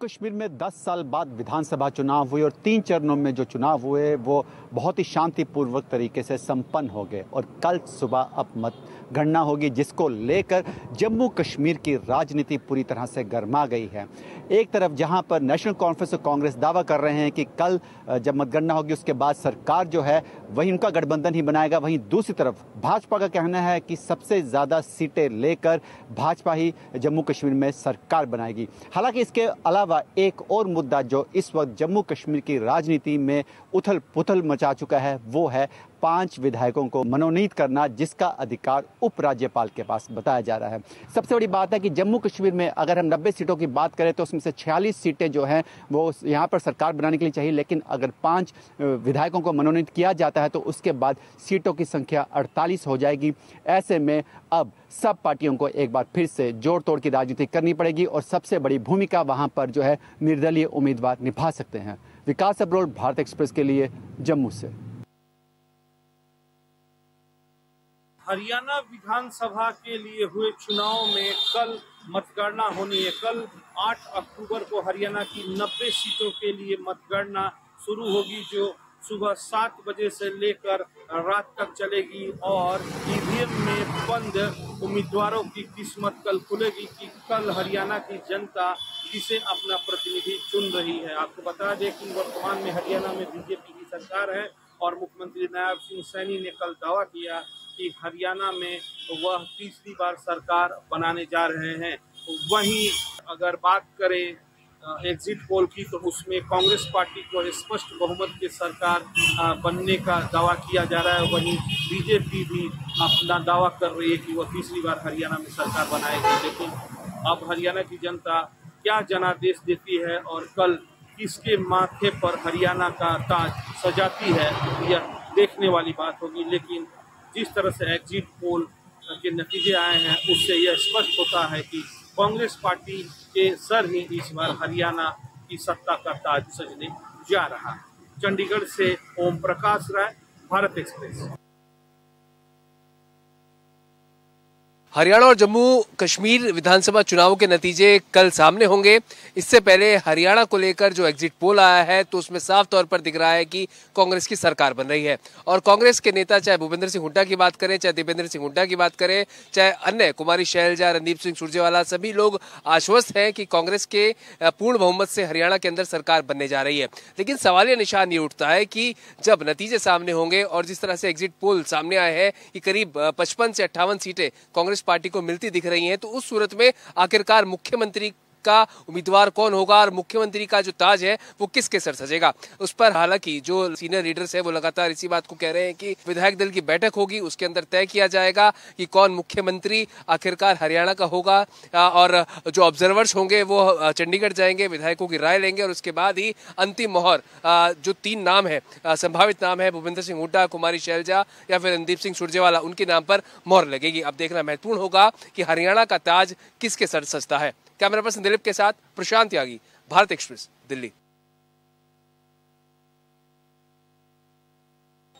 कश्मीर में 10 साल बाद विधानसभा चुनाव हुए और 3 चरणों में जो चुनाव हुए वो बहुत ही शांतिपूर्वक तरीके से संपन्न हो गए और कल सुबह अब मतगणना होगी, जिसको लेकर जम्मू कश्मीर की राजनीति पूरी तरह से गर्मा गई है। एक तरफ जहां पर नेशनल कॉन्फ्रेंस और कांग्रेस दावा कर रहे हैं कि कल जब मतगणना होगी उसके बाद सरकार जो है वही उनका गठबंधन ही बनाएगा, वहीं दूसरी तरफ भाजपा का कहना है कि सबसे ज़्यादा सीटें लेकर भाजपा ही जम्मू कश्मीर में सरकार बनाएगी। हालांकि इसके अलावा एक और मुद्दा जो इस वक्त जम्मू कश्मीर की राजनीति में उथल पुथल मचा चुका है वो है 5 विधायकों को मनोनीत करना, जिसका अधिकार उपराज्यपाल के पास बताया जा रहा है। सबसे बड़ी बात है कि जम्मू कश्मीर में अगर हम 90 सीटों की बात करें तो उसमें से 46 सीटें जो हैं वो यहाँ पर सरकार बनाने के लिए चाहिए, लेकिन अगर 5 विधायकों को मनोनीत किया जाता है तो उसके बाद सीटों की संख्या 48 हो जाएगी। ऐसे में अब सब पार्टियों को एक बार फिर से जोड़ तोड़ की राजनीति करनी पड़ेगी और सबसे बड़ी भूमिका वहाँ पर जो है निर्दलीय उम्मीदवार निभा सकते हैं। विकास अब्रोल, भारत एक्सप्रेस के लिए जम्मू से। हरियाणा विधानसभा के लिए हुए चुनाव में कल मतगणना होनी है। कल 8 अक्टूबर को हरियाणा की 90 सीटों के लिए मतगणना शुरू होगी, जो सुबह 7 बजे से लेकर रात तक चलेगी और ईवीएम में बंद उम्मीदवारों की किस्मत कल खुलेगी कि कल हरियाणा की जनता किसे अपना प्रतिनिधि चुन रही है। आपको बता दें कि वर्तमान में हरियाणा में बीजेपी की सरकार है और मुख्यमंत्री नायब सिंह सैनी ने कल दावा किया कि हरियाणा में वह तीसरी बार सरकार बनाने जा रहे हैं। वहीं अगर बात करें एग्जिट पोल की तो उसमें कांग्रेस पार्टी को स्पष्ट बहुमत की सरकार बनने का दावा किया जा रहा है। वहीं बीजेपी भी अपना दावा कर रही है कि वह तीसरी बार हरियाणा में सरकार बनाएगी। लेकिन अब हरियाणा की जनता क्या जनादेश देती है और कल किसके माथे पर हरियाणा का ताज सजाती है, यह देखने वाली बात होगी। लेकिन जिस तरह से एग्जिट पोल के नतीजे आए हैं उससे यह स्पष्ट होता है कि कांग्रेस पार्टी के सर ही इस बार हरियाणा की सत्ता का ताज सजने जा रहा है। चंडीगढ़ से ओम प्रकाश राय, भारत एक्सप्रेस। हरियाणा और जम्मू कश्मीर विधानसभा चुनाव के नतीजे कल सामने होंगे। इससे पहले हरियाणा को लेकर जो एग्जिट पोल आया है तो उसमें साफ तौर पर दिख रहा है कि कांग्रेस की सरकार बन रही है और कांग्रेस के नेता चाहे भूपेंद्र सिंह हुड्डा की बात करें, चाहे देवेंद्र सिंह हुड्डा की बात करें, चाहे अन्य कुमारी शैलजा, रणदीप सिंह सुरजेवाला, सभी लोग आश्वस्त हैं कि कांग्रेस के पूर्ण बहुमत से हरियाणा के अंदर सरकार बनने जा रही है। लेकिन सवाल ये निशान ये उठता है कि जब नतीजे सामने होंगे और जिस तरह से एग्जिट पोल सामने आए हैं कि करीब 55 से 58 सीटें कांग्रेस पार्टी को मिलती दिख रही हैं, तो उस सूरत में आखिरकार मुख्यमंत्री का उम्मीदवार कौन होगा और मुख्यमंत्री का जो ताज है वो किसके सर सजेगा, उस पर हालांकि जो सीनियर लीडर्स है वो लगातार इसी बात को कह रहे हैं कि विधायक दल की बैठक होगी, उसके अंदर तय किया जाएगा कि कौन मुख्यमंत्री आखिरकार हरियाणा का होगा और जो ऑब्जर्वर्स होंगे वो चंडीगढ़ जाएंगे, विधायकों की राय लेंगे और उसके बाद ही अंतिम मोहर जो 3 नाम है, संभावित नाम है भूपेंद्र सिंह हुड्डा, कुमारी शैलजा या फिर रणदीप सिंह सुरजेवाला, उनके नाम पर मोहर लगेगी। अब देखना महत्वपूर्ण होगा कि हरियाणा का ताज किसके सर सजता है। कैमरा पर्सन दिलीप के साथ प्रशांत त्यागी, भारत एक्सप्रेस, दिल्ली।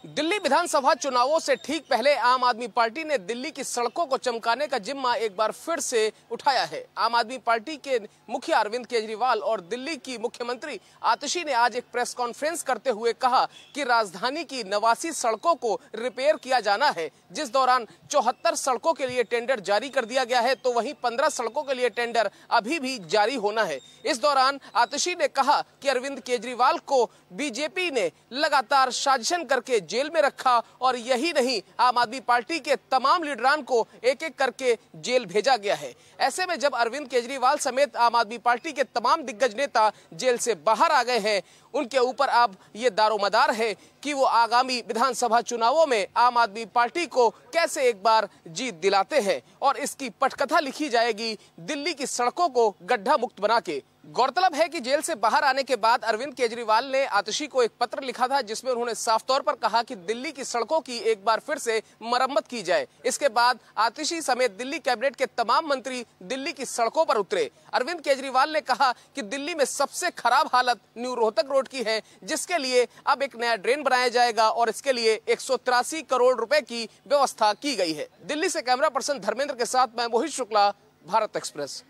दिल्ली विधानसभा चुनावों से ठीक पहले आम आदमी पार्टी ने दिल्ली की सड़कों को चमकाने का जिम्मा एक बार फिर से उठाया है। आम आदमी पार्टी के मुखिया अरविंद केजरीवाल और दिल्ली की मुख्यमंत्री आतिशी ने आज एक प्रेस कॉन्फ्रेंस करते हुए कहा कि राजधानी की 89 सड़कों को रिपेयर किया जाना है, जिस दौरान 74 सड़कों के लिए टेंडर जारी कर दिया गया है तो वहीं 15 सड़कों के लिए टेंडर अभी भी जारी होना है। इस दौरान आतिशी ने कहा कि अरविंद केजरीवाल को बीजेपी ने लगातार साजिशन करके जेल में रखा और यही नहीं, आम आदमी पार्टी के तमाम लीडरान को एक एक करके जेल भेजा गया है। ऐसे में जब अरविंद केजरीवाल समेत आम आदमी पार्टी के तमाम दिग्गज नेता जेल से बाहर आ गए हैं, उनके ऊपर अब ये दारोमदार है कि वो आगामी विधानसभा चुनावों में आम आदमी पार्टी को कैसे एक बार जीत दिलाते हैं और इसकी पटकथा लिखी जाएगी दिल्ली की सड़कों को गड्ढा मुक्त बना के। गौरतलब है कि जेल से बाहर आने के बाद अरविंद केजरीवाल ने आतिशी को एक पत्र लिखा था जिसमें उन्होंने साफ तौर पर कहा कि दिल्ली की सड़कों की एक बार फिर से मरम्मत की जाए। इसके बाद आतिशी समेत दिल्ली कैबिनेट के तमाम मंत्री दिल्ली की सड़कों पर उतरे। अरविंद केजरीवाल ने कहा कि दिल्ली में सबसे खराब हालत न्यू रोहतक रोड की है, जिसके लिए अब एक नया ड्रेन बनाया जाएगा और इसके लिए 183 करोड़ रुपए की व्यवस्था की गई है। दिल्ली से कैमरा पर्सन धर्मेंद्र के साथ मैं मोहित शुक्ला, भारत एक्सप्रेस।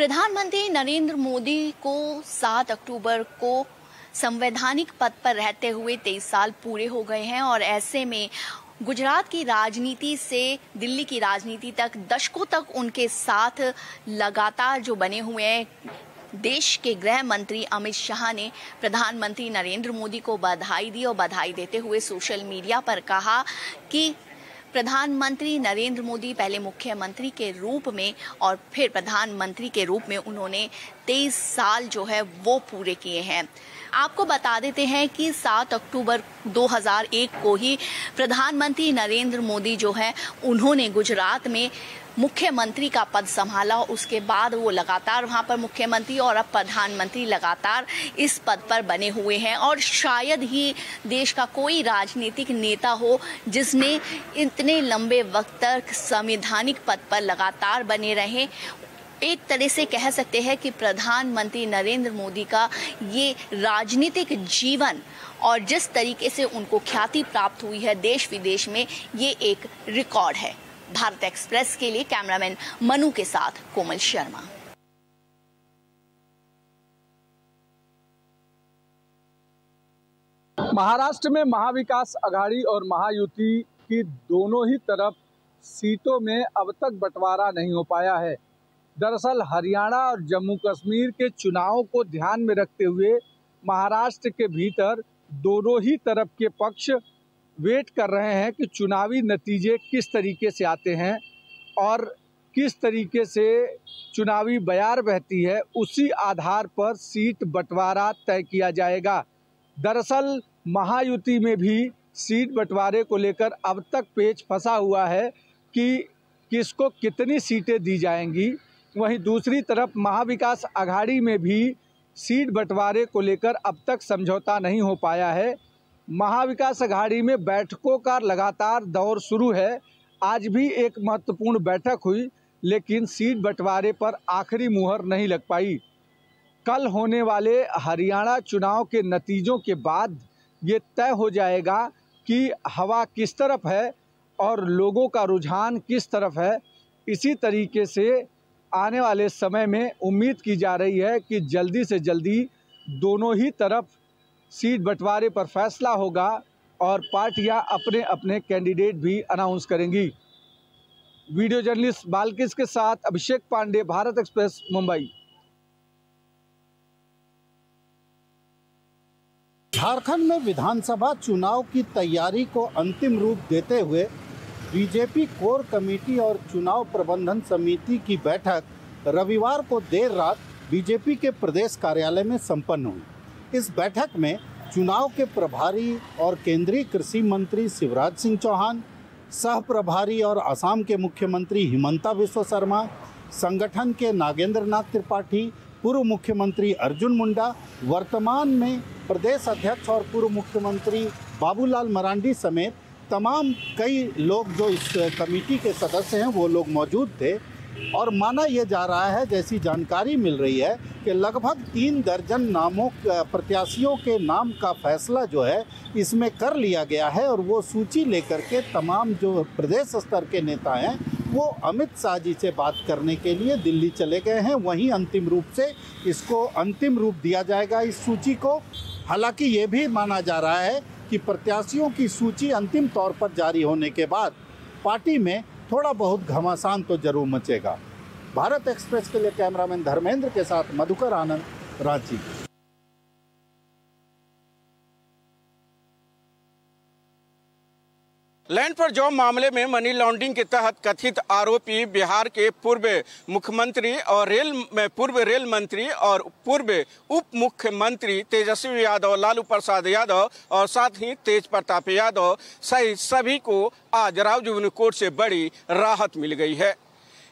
प्रधानमंत्री नरेंद्र मोदी को 7 अक्टूबर को संवैधानिक पद पर रहते हुए 23 साल पूरे हो गए हैं और ऐसे में गुजरात की राजनीति से दिल्ली की राजनीति तक दशकों तक उनके साथ लगातार जो बने हुए हैं देश के गृह मंत्री अमित शाह ने प्रधानमंत्री नरेंद्र मोदी को बधाई दी और बधाई देते हुए सोशल मीडिया पर कहा कि प्रधानमंत्री नरेंद्र मोदी पहले मुख्यमंत्री के रूप में और फिर प्रधानमंत्री के रूप में उन्होंने 23 साल जो है वो पूरे किए हैं। आपको बता देते हैं कि 7 अक्टूबर 2001 को ही प्रधानमंत्री नरेंद्र मोदी जो है उन्होंने गुजरात में मुख्यमंत्री का पद संभाला। उसके बाद वो लगातार वहां पर मुख्यमंत्री और अब प्रधानमंत्री लगातार इस पद पर बने हुए हैं और शायद ही देश का कोई राजनीतिक नेता हो जिसने इतने लंबे वक्त तक संवैधानिक पद पर लगातार बने रहे। एक तरह से कह सकते हैं कि प्रधानमंत्री नरेंद्र मोदी का ये राजनीतिक जीवन और जिस तरीके से उनको ख्याति प्राप्त हुई है देश विदेश में, ये एक रिकॉर्ड है। भारत एक्सप्रेस के लिए कैमरामैन मनु के साथ कोमल शर्मा। महाराष्ट्र में महाविकास आघाड़ी और महायुति की दोनों ही तरफ सीटों में अब तक बंटवारा नहीं हो पाया है। दरअसल हरियाणा और जम्मू कश्मीर के चुनावों को ध्यान में रखते हुए महाराष्ट्र के भीतर दोनों ही तरफ के पक्ष वेट कर रहे हैं कि चुनावी नतीजे किस तरीके से आते हैं और किस तरीके से चुनावी बयार बहती है, उसी आधार पर सीट बंटवारा तय किया जाएगा। दरअसल महायुति में भी सीट बंटवारे को लेकर अब तक पेच फंसा हुआ है कि किसको कितनी सीटें दी जाएंगी। वहीं दूसरी तरफ महाविकास आघाड़ी में भी सीट बंटवारे को लेकर अब तक समझौता नहीं हो पाया है। महाविकास आघाड़ी में बैठकों का लगातार दौर शुरू है। आज भी एक महत्वपूर्ण बैठक हुई, लेकिन सीट बंटवारे पर आखिरी मुहर नहीं लग पाई। कल होने वाले हरियाणा चुनाव के नतीजों के बाद ये तय हो जाएगा कि हवा किस तरफ है और लोगों का रुझान किस तरफ है। इसी तरीके से आने वाले समय में उम्मीद की जा रही है कि जल्दी से जल्दी दोनों ही तरफ सीट बंटवारे पर फैसला होगा और पार्टियां अपने अपने कैंडिडेट भी अनाउंस करेंगी। वीडियो जर्नलिस्ट बालकिस के साथ अभिषेक पांडे, भारत एक्सप्रेस, मुंबई। झारखंड में विधानसभा चुनाव की तैयारी को अंतिम रूप देते हुए बीजेपी कोर कमेटी और चुनाव प्रबंधन समिति की बैठक रविवार को देर रात बीजेपी के प्रदेश कार्यालय में संपन्न हुई। इस बैठक में चुनाव के प्रभारी और केंद्रीय कृषि मंत्री शिवराज सिंह चौहान, सह प्रभारी और असम के मुख्यमंत्री हिमंता बिस्वा शर्मा, संगठन के नागेंद्र नाथ त्रिपाठी, पूर्व मुख्यमंत्री अर्जुन मुंडा, वर्तमान में प्रदेश अध्यक्ष और पूर्व मुख्यमंत्री बाबूलाल मरांडी समेत तमाम कई लोग जो इस कमेटी के सदस्य हैं वो लोग मौजूद थे। और माना यह जा रहा है, जैसी जानकारी मिल रही है, कि लगभग 3 दर्जन नामों प्रत्याशियों के नाम का फैसला जो है इसमें कर लिया गया है और वो सूची लेकर के तमाम जो प्रदेश स्तर के नेता हैं वो अमित शाह जी से बात करने के लिए दिल्ली चले गए हैं। वहीं अंतिम रूप से इसको अंतिम रूप दिया जाएगा इस सूची को। हालांकि ये भी माना जा रहा है कि प्रत्याशियों की सूची अंतिम तौर पर जारी होने के बाद पार्टी में थोड़ा बहुत घमासान तो जरूर मचेगा। भारत एक्सप्रेस के लिए कैमरामैन धर्मेंद्र के साथ मधुकर आनंद, रांची। लैंड पर जॉब मामले में मनी लॉन्ड्रिंग के तहत कथित आरोपी बिहार के पूर्व मुख्यमंत्री और पूर्व रेल मंत्री और पूर्व उप मुख्यमंत्री तेजस्वी यादव, लालू प्रसाद यादव और साथ ही तेज प्रताप यादव सहित सभी को आज रावजुगनू कोर्ट से बड़ी राहत मिल गई है।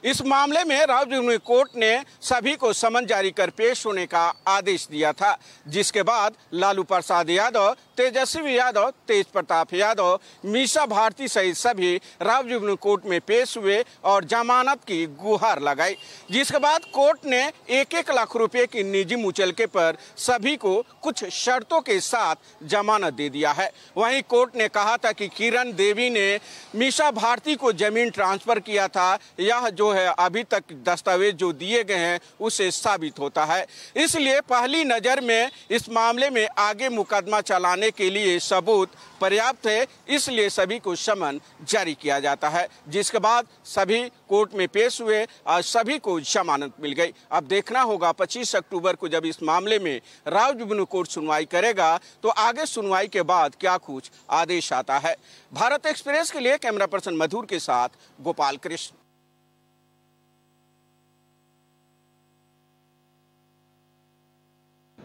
इस मामले में रावजुगनू कोर्ट ने सभी को समन जारी कर पेश होने का आदेश दिया था, जिसके बाद लालू प्रसाद यादव, तेजस्वी यादव, तेज प्रताप यादव, मीसा भारती सहित सभी रावजुगनू कोर्ट में पेश हुए और जमानत की गुहार लगाई, जिसके बाद कोर्ट ने 1-1 लाख रुपए की निजी मुचलके पर सभी को कुछ शर्तों के साथ जमानत दे दिया है। वहीं कोर्ट ने कहा था कि किरण देवी ने मीसा भारती को जमीन ट्रांसफर किया था, यह जो जो है अभी तक दस्तावेज जो दिए गए हैं उससे साबित होता है। इसलिए पहली नज़र में इस मामले में आगे मुकदमा चलाने के लिए सबूत पर्याप्त है, इसलिए सभी को समन जारी किया जाता है, जिसके बाद सभी कोर्ट में पेश हुए और सभी को जमानत मिल गई। अब देखना होगा 25 अक्टूबर को जब इस मामले में राव जुगनू कोर्ट सुनवाई करेगा तो आगे सुनवाई के बाद क्या कुछ आदेश आता है। भारत एक्सप्रेस के लिए कैमरा पर्सन मधुर के साथ गोपाल कृष्ण।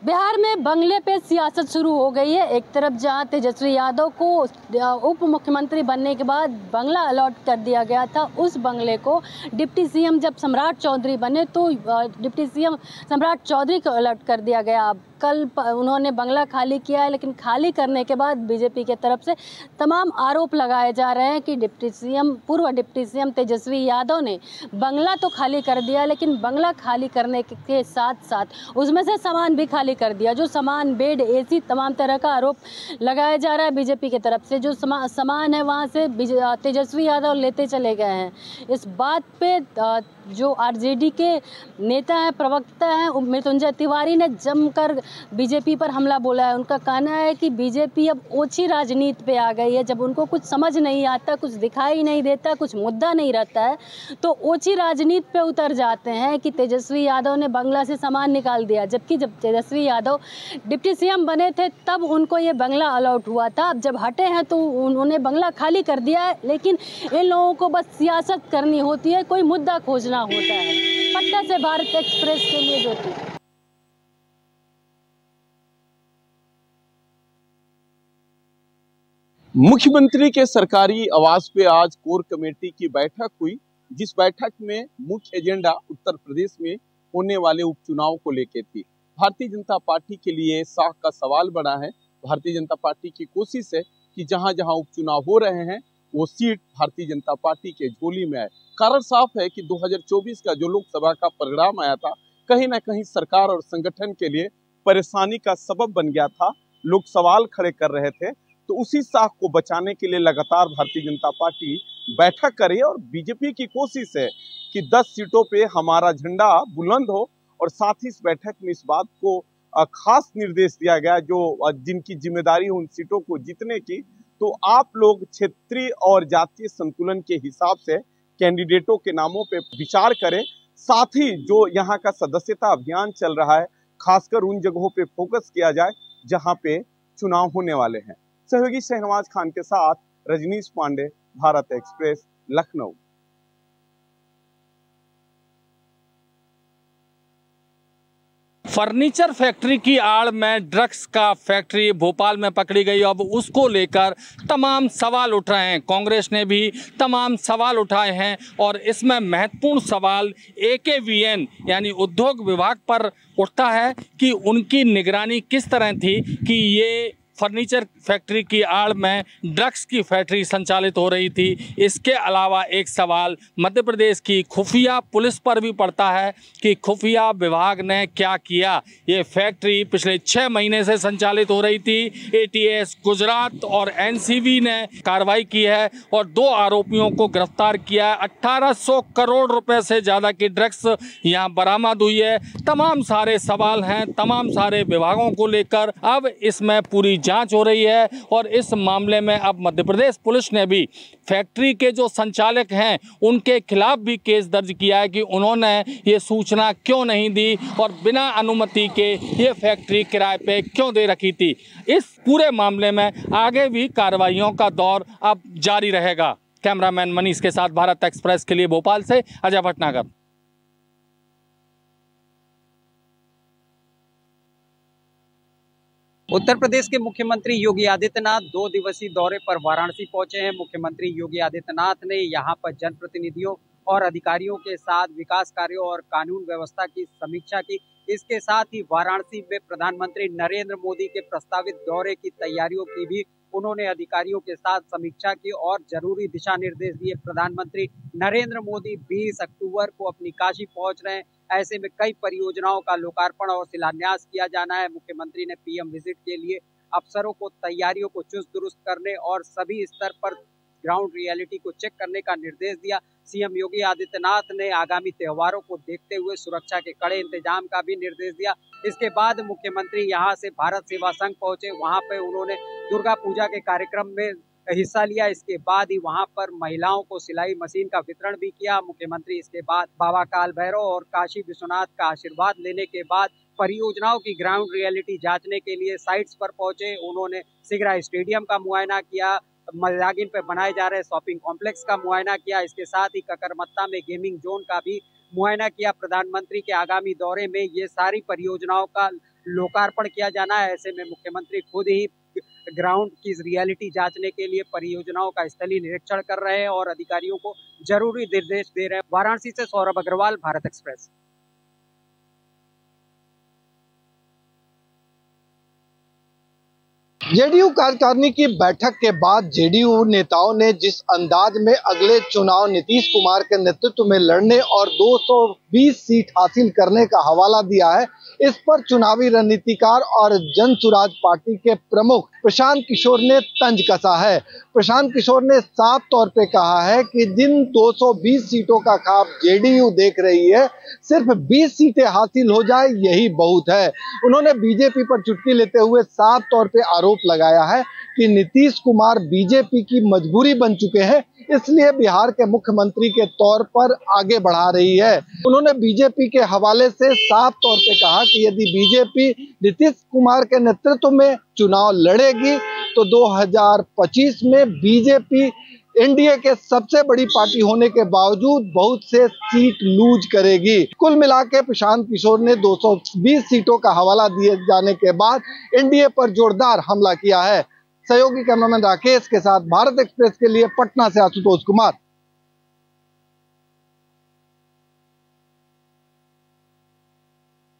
बिहार में बंगले पे सियासत शुरू हो गई है। एक तरफ जहां तेजस्वी यादव को उप मुख्यमंत्री बनने के बाद बंगला अलॉट कर दिया गया था, उस बंगले को डिप्टी सीएम जब सम्राट चौधरी बने तो डिप्टी सीएम सम्राट चौधरी को अलॉट कर दिया गया। कल उन्होंने बंगला खाली किया है, लेकिन खाली करने के बाद बीजेपी के तरफ से तमाम आरोप लगाए जा रहे हैं कि पूर्व डिप्टी सीएम तेजस्वी यादव ने बंगला तो खाली कर दिया, लेकिन बंगला खाली करने के साथ साथ उसमें से सामान भी खाली कर दिया। जो सामान, बेड, एसी, तमाम तरह का आरोप लगाया जा रहा है बीजेपी की तरफ से। जो सामान है वहाँ से तेजस्वी यादव लेते चले गए हैं। इस बात पे जो आरजेडी के नेता हैं, प्रवक्ता हैं मृत्युंजय तिवारी ने जमकर बीजेपी पर हमला बोला है। उनका कहना है कि बीजेपी अब ओछी राजनीति पे आ गई है। जब उनको कुछ समझ नहीं आता, कुछ दिखाई नहीं देता, कुछ मुद्दा नहीं रहता है तो ओछी राजनीति पे उतर जाते हैं कि तेजस्वी यादव ने बंगला से सामान निकाल दिया। जबकि जब तेजस्वी यादव डिप्टी सीएम बने थे तब उनको ये बंगला अलॉट हुआ था। अब जब हटे हैं तो उन्होंने बंगला खाली कर दिया है। लेकिन इन लोगों को बस सियासत करनी होती है, कोई मुद्दा खोजना होता है। पटना से भारत एक्सप्रेस के लिए ज्योति। मुख्यमंत्री के सरकारी आवास पे आज कोर कमेटी की बैठक हुई, जिस बैठक में मुख्य एजेंडा उत्तर प्रदेश में होने वाले उपचुनाव को लेकर थी। भारतीय जनता पार्टी के लिए साख का सवाल बना है। भारतीय जनता पार्टी की कोशिश है कि जहां जहां उपचुनाव हो रहे हैं वो सीट भारतीय जनता पार्टी के झोली में आए। कारण साफ है कि 2024 का जो लोकसभा का परिणाम आया था, कहीं ना कहीं सरकार और संगठन के लिए परेशानी का सबब बन गया था। लोग सवाल खड़े कर रहे थे, तो उसी साख को बचाने के लिए लगातार भारतीय जनता पार्टी बैठक करे और बीजेपी की कोशिश है कि 10 सीटों पे हमारा झंडा बुलंद हो। और साथ ही इस बैठक में इस बात को खास निर्देश दिया गया जो जिनकी जिम्मेदारी उन सीटों को जीतने की, तो आप लोग क्षेत्रीय और जातीय संतुलन के हिसाब से कैंडिडेटों के नामों पे विचार करें। साथ ही जो यहाँ का सदस्यता अभियान चल रहा है, खासकर उन जगहों पे फोकस किया जाए जहाँ पे चुनाव होने वाले हैं। सहयोगी शहनवाज खान के साथ Rajnish Pandey, Bharat express, Lucknow. Furniture factory की आड़ में ड्रग्स का फैक्ट्री भोपाल में पकड़ी गई। अब उसको लेकर तमाम सवाल उठ रहे हैं। कांग्रेस ने भी तमाम सवाल उठाए हैं और इसमें महत्वपूर्ण सवाल AKVN यानी उद्योग विभाग पर उठता है कि उनकी निगरानी किस तरह थी कि ये फर्नीचर फैक्ट्री की आड़ में ड्रग्स की फैक्ट्री संचालित हो रही थी। इसके अलावा एक सवाल मध्य प्रदेश की खुफिया पुलिस पर भी पड़ता है कि खुफिया विभाग ने क्या किया। ये फैक्ट्री पिछले 6 महीने से संचालित हो रही थी। ATS गुजरात और NCB ने कार्रवाई की है और 2 आरोपियों को गिरफ्तार किया है। 1800 करोड़ रुपए से ज़्यादा की ड्रग्स यहाँ बरामद हुई है। तमाम सारे सवाल हैं तमाम सारे विभागों को लेकर। अब इसमें पूरी जांच हो रही है और इस मामले में अब मध्य प्रदेश पुलिस ने भी फैक्ट्री के जो संचालक हैं उनके खिलाफ भी केस दर्ज किया है कि उन्होंने ये सूचना क्यों नहीं दी और बिना अनुमति के ये फैक्ट्री किराए पे क्यों दे रखी थी। इस पूरे मामले में आगे भी कार्रवाइयों का दौर अब जारी रहेगा। कैमरामैन मनीष के साथ भारत एक्सप्रेस के लिए भोपाल से अजय भटनागर। उत्तर प्रदेश के मुख्यमंत्री योगी आदित्यनाथ 2 दिवसीय दौरे पर वाराणसी पहुंचे हैं। मुख्यमंत्री योगी आदित्यनाथ ने यहां पर जनप्रतिनिधियों और अधिकारियों के साथ विकास कार्यों और कानून व्यवस्था की समीक्षा की। इसके साथ ही वाराणसी में प्रधानमंत्री नरेंद्र मोदी के प्रस्तावित दौरे की तैयारियों की भी उन्होंने अधिकारियों के साथ समीक्षा की और जरूरी दिशा निर्देश दिए। प्रधानमंत्री नरेंद्र मोदी 20 अक्टूबर को अपनी काशी पहुंच रहे हैं। ऐसे में कई परियोजनाओं का लोकार्पण और शिलान्यास किया जाना है। मुख्यमंत्री ने PM विजिट के लिए अफसरों को तैयारियों को चुस्त दुरुस्त करने और सभी स्तर पर ग्राउंड रियलिटी को चेक करने का निर्देश दिया। सीएम योगी आदित्यनाथ ने आगामी त्योहारों को देखते हुए सुरक्षा के कड़े इंतजाम का भी निर्देश दिया। इसके बाद मुख्यमंत्री यहां से भारत सेवा संघ पहुंचे। वहां पे उन्होंने दुर्गा पूजा के कार्यक्रम में हिस्सा लिया। इसके बाद ही वहां पर महिलाओं को सिलाई मशीन का वितरण भी किया। मुख्यमंत्री इसके बाद बाबा काल भैरव और काशी विश्वनाथ का आशीर्वाद लेने के बाद परियोजनाओं की ग्राउंड रियलिटी जांचने के लिए साइट्स पर पहुंचे। उन्होंने सिगरा स्टेडियम का मुआयना किया, मजागिन पे बनाए जा रहे शॉपिंग कॉम्प्लेक्स का मुआयना किया। इसके साथ ही ककरमत्ता में गेमिंग जोन का भी मुआयना किया। प्रधानमंत्री के आगामी दौरे में ये सारी परियोजनाओं का लोकार्पण किया जाना है। ऐसे में मुख्यमंत्री खुद ही ग्राउंड की रियलिटी जांचने के लिए परियोजनाओं का स्थलीय निरीक्षण कर रहे हैं और अधिकारियों को जरूरी निर्देश दे रहे हैं। वाराणसी से सौरभ अग्रवाल, भारत एक्सप्रेस। जेडीयू कार्यकारिणी की बैठक के बाद जेडीयू नेताओं ने जिस अंदाज में अगले चुनाव नीतीश कुमार के नेतृत्व में लड़ने और 220 सीट हासिल करने का हवाला दिया है, इस पर चुनावी रणनीतिकार और जन सुराज पार्टी के प्रमुख प्रशांत किशोर ने तंज कसा है। प्रशांत किशोर ने साफ तौर पे कहा है कि जिन 220 सीटों का ख्वाब जेडीयू देख रही है, सिर्फ 20 सीटें हासिल हो जाए यही बहुत है। उन्होंने बीजेपी पर चुटकी लेते हुए साफ तौर पे आरोप लगाया है कि नीतीश कुमार बीजेपी की मजबूरी बन चुके हैं, इसलिए बिहार के मुख्यमंत्री के तौर पर आगे बढ़ा रही है। उन्होंने बीजेपी के हवाले से साफ तौर पे कहा कि यदि बीजेपी नीतीश कुमार के नेतृत्व में चुनाव लड़ेगी तो 2025 में बीजेपी एनडीए के सबसे बड़ी पार्टी होने के बावजूद बहुत से सीट लूज करेगी। कुल मिला के प्रशांत किशोर ने 220 सीटों का हवाला दिए जाने के बाद एनडीए पर जोरदार हमला किया है। सहयोगी कैमरामैन राकेश के साथ भारत एक्सप्रेस के लिए पटना से आशुतोष कुमार।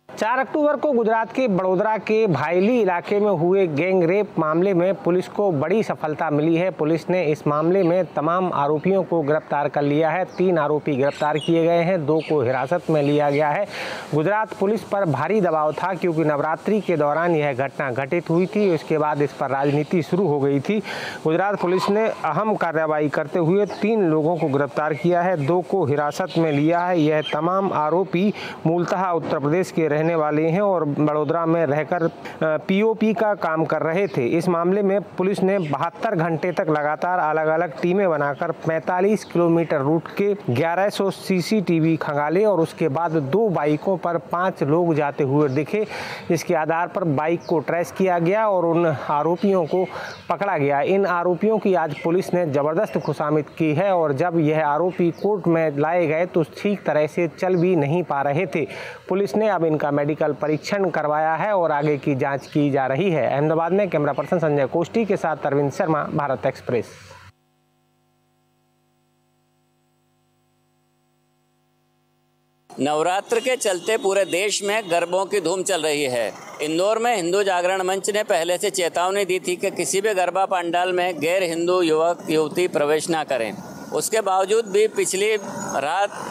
4 अक्टूबर को गुजरात के बड़ोदरा के भायली इलाके में हुए गैंग रेप मामले में पुलिस को बड़ी सफलता मिली है। पुलिस ने इस मामले में तमाम आरोपियों को गिरफ्तार कर लिया है। 3 आरोपी गिरफ्तार किए गए हैं, 2 को हिरासत में लिया गया है। गुजरात पुलिस पर भारी दबाव था क्योंकि नवरात्रि के दौरान यह घटना घटित हुई थी। उसके बाद इस पर राजनीति शुरू हो गई थी। गुजरात पुलिस ने अहम कार्रवाई करते हुए 3 लोगों को गिरफ्तार किया है, 2 को हिरासत में लिया है। यह तमाम आरोपी मूलतः उत्तर प्रदेश के रहने वाले हैं और बड़ोदरा में रहकर पीओपी का काम कर रहे थे। इस मामले में पुलिस ने 72 घंटे तक लगातार अलग अलग टीमें बनाकर 45 किलोमीटर रूट के 1100 सीसीटीवी खंगाले और उसके बाद 2 बाइकों पर 5 लोग जाते हुए दिखे। इसके आधार पर बाइक को ट्रेस किया गया और उन आरोपियों को पकड़ा गया। इन आरोपियों की आज पुलिस ने जबरदस्त खुशामद की है और जब यह आरोपी कोर्ट में लाए गए तो ठीक तरह से चल भी नहीं पा रहे थे। पुलिस ने अब इनका मेडिकल परीक्षण करवाया है और आगे की जांच की जा रही है। अहमदाबाद में कैमरा पर्सन संजय कोष्टी के साथ अरविंद शर्मा, भारत एक्सप्रेस। नवरात्र के चलते पूरे देश में गरबों की धूम चल रही है। इंदौर में हिंदू जागरण मंच ने पहले से चेतावनी दी थी कि किसी भी गरबा पंडाल में गैर हिंदू युवक युवती प्रवेश ना करें। उसके बावजूद भी पिछली रात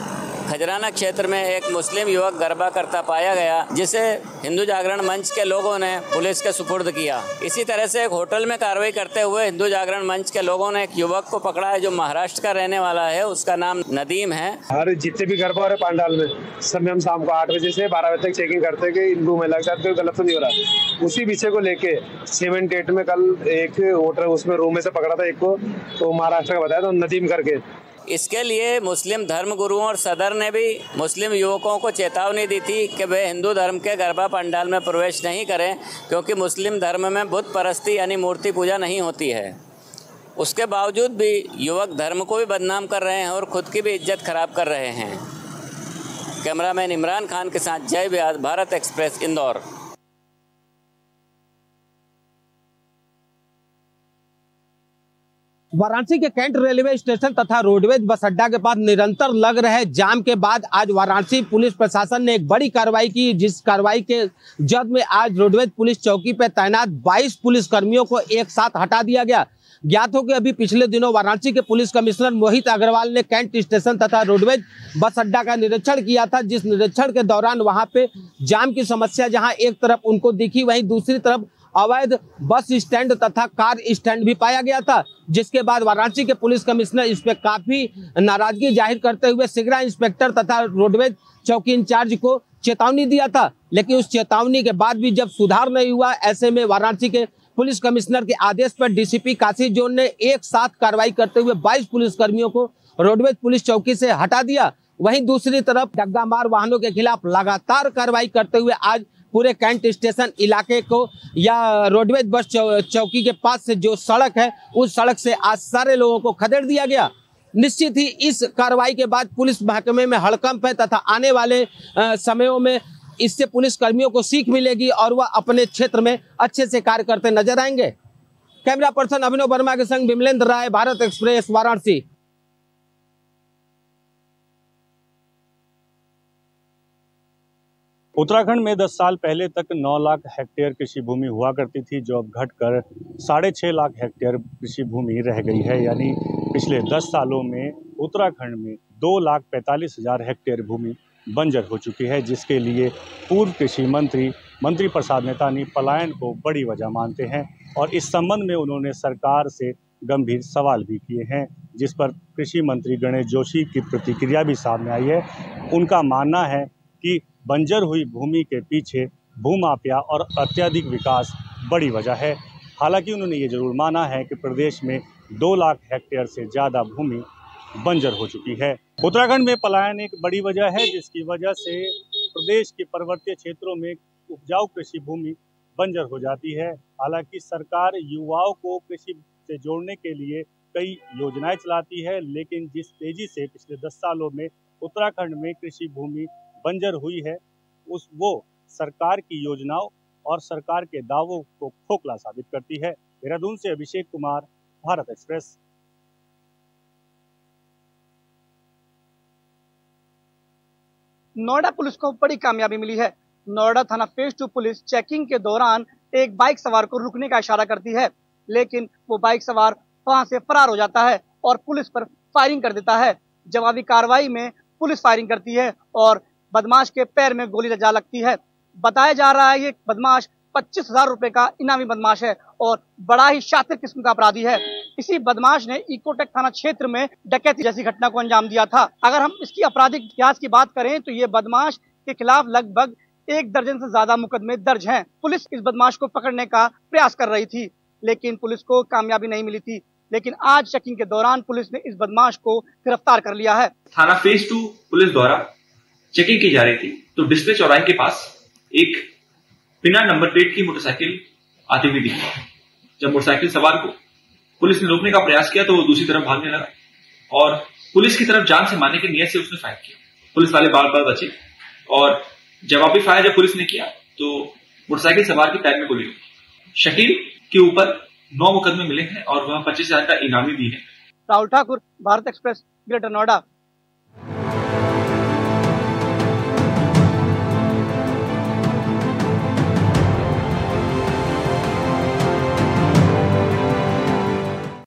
खजराना क्षेत्र में एक मुस्लिम युवक गरबा करता पाया गया, जिसे हिंदू जागरण मंच के लोगों ने पुलिस के सुपुर्द किया। इसी तरह से एक होटल में कार्रवाई करते हुए हिंदू जागरण मंच के लोगों ने एक युवक को पकड़ा है जो महाराष्ट्र का रहने वाला है। उसका नाम नदीम है। हर जितने भी गरबा हो रहे पंडाल में सब में हम शाम को 8 बजे से 12 बजे तक चेकिंग करते हैं कि इन रूम में लग जाते हैं, गलत तो नहीं हो रहा। उसी विषय को लेके 7-8 में कल एक होटल उसमें रूम में से पकड़ा था एक को, तो महाराष्ट्र का बताया तो नदीम करके। इसके लिए मुस्लिम धर्म गुरुओं और सदर ने भी मुस्लिम युवकों को चेतावनी दी थी कि वे हिंदू धर्म के गरबा पंडाल में प्रवेश नहीं करें, क्योंकि मुस्लिम धर्म में बुत परस्ती यानी मूर्ति पूजा नहीं होती है। उसके बावजूद भी युवक धर्म को भी बदनाम कर रहे हैं और खुद की भी इज्जत खराब कर रहे हैं। कैमरामैन इमरान खान के साथ जय व्यास, भारत एक्सप्रेस, इंदौर। वाराणसी के कैंट रेलवे स्टेशन तथा रोडवेज बस अड्डा के पास निरंतर लग रहे जाम के बाद आज वाराणसी पुलिस प्रशासन ने एक बड़ी कार्रवाई की, जिस कार्रवाई के जद में आज रोडवेज पुलिस चौकी पर तैनात 22 पुलिसकर्मियों को एक साथ हटा दिया गया। ज्ञात हो कि अभी पिछले दिनों वाराणसी के पुलिस कमिश्नर मोहित अग्रवाल ने कैंट स्टेशन तथा रोडवेज बस अड्डा का निरीक्षण किया था, जिस निरीक्षण के दौरान वहां पे जाम की समस्या जहां एक तरफ उनको दिखी, वहीं दूसरी तरफ अवैध बस स्टैंड तथा कार स्टैंड भी पाया गया था, जिसके बाद वाराणसी के पुलिस कमिश्नर इस पे काफी नाराजगी जाहिर करते हुए सिगरा इंस्पेक्टर तथा रोडवेज चौकी इंचार्ज को चेतावनी दिया था। लेकिन उस चेतावनी के बाद भी जब सुधार नहीं हुआ, ऐसे में वाराणसी के पुलिस कमिश्नर के आदेश पर डीसीपी काशी जोन ने एक साथ कार्रवाई करते हुए 22 पुलिसकर्मियों को रोडवेज पुलिस चौकी से हटा दिया। वहीं दूसरी तरफ डग्गा मार वाहनों के खिलाफ लगातार कार्रवाई करते हुए आज पूरे कैंट स्टेशन इलाके को या रोडवेज बस चौकी के पास से जो सड़क है, उस सड़क से आज सारे लोगों को खदेड़ दिया गया। निश्चित ही इस कार्रवाई के बाद पुलिस महकमे में हड़कंप है तथा आने वाले समयों में इससे पुलिस कर्मियों को सीख मिलेगी और वह अपने क्षेत्र में अच्छे से कार्य करते नजर आएंगे। कैमरा पर्सन अभिनव वर्मा के संग विमलेंद्र राय, भारत एक्सप्रेस, वाराणसी। उत्तराखंड में 10 साल पहले तक 9 लाख हेक्टेयर कृषि भूमि हुआ करती थी, जो अब घटकर 6.5 लाख हेक्टेयर कृषि भूमि रह गई है। यानी पिछले 10 सालों में उत्तराखंड में 2,45,000 हेक्टेयर भूमि बंजर हो चुकी है, जिसके लिए पूर्व कृषि मंत्री प्रसाद नेतानी पलायन को बड़ी वजह मानते हैं और इस संबंध में उन्होंने सरकार से गंभीर सवाल भी किए हैं, जिस पर कृषि मंत्री गणेश जोशी की प्रतिक्रिया भी सामने आई है। उनका मानना है कि बंजर हुई भूमि के पीछे भूमाफिया और अत्यधिक विकास बड़ी वजह है। हालांकि उन्होंने ये जरूर माना है कि प्रदेश में 2 लाख हेक्टेयर से ज़्यादा भूमि बंजर हो चुकी है। उत्तराखंड में पलायन एक बड़ी वजह है, जिसकी वजह से प्रदेश के पर्वतीय क्षेत्रों में उपजाऊ कृषि भूमि बंजर हो जाती है। हालांकि सरकार युवाओं को कृषि से जोड़ने के लिए कई योजनाएं चलाती है, लेकिन जिस तेजी से पिछले 10 सालों में उत्तराखंड में कृषि भूमि बंजर हुई है, वो सरकार की योजनाओं और सरकार के दावों को खोखला साबित करती है। देहरादून से अभिषेक कुमार, भारत एक्सप्रेस। नोएडा पुलिस को बड़ी कामयाबी मिली है। नोएडा थाना फेज 2 पुलिस चेकिंग के दौरान एक बाइक सवार को रुकने का इशारा करती है, लेकिन वो बाइक सवार वहां से फरार हो जाता है और पुलिस पर फायरिंग कर देता है। जवाबी कार्रवाई में पुलिस फायरिंग करती है और बदमाश के पैर में गोली जा लगती है। बताया जा रहा है ये बदमाश 25,000 रुपए का इनामी बदमाश है और बड़ा ही शातिर किस्म का अपराधी है। इसी बदमाश ने इकोटेक थाना क्षेत्र में डकैती जैसी घटना को अंजाम दिया था। अगर हम इसकी आपराधिक इतिहास की बात करें तो ये बदमाश के खिलाफ लगभग 1 दर्जन से ज्यादा मुकदमे दर्ज हैं। पुलिस इस बदमाश को पकड़ने का प्रयास कर रही थी, लेकिन पुलिस को कामयाबी नहीं मिली थी। लेकिन आज चेकिंग के दौरान पुलिस ने इस बदमाश को गिरफ्तार कर लिया है। थाना फेज 2 पुलिस द्वारा चेकिंग की जा रही थी तो डिस्प्ले चौराहे के पास एक बिना नंबर प्लेट की मोटरसाइकिल आती हुई दिखी। जब मोटरसाइकिल सवार को पुलिस ने रोकने का प्रयास किया तो वो दूसरी तरफ भागने लगा और पुलिस की तरफ जान से मारने की नियत से उसने फायर किया। पुलिस वाले बार बार बचे और जवाबी फायर जब पुलिस ने किया तो मोटरसाइकिल सवार के पैर में गोली लगी। शकील के ऊपर 9 मुकदमे मिले हैं और वह 25,000 का इनामी भी है। Rahul Thakur, Bharat express, greater Noida.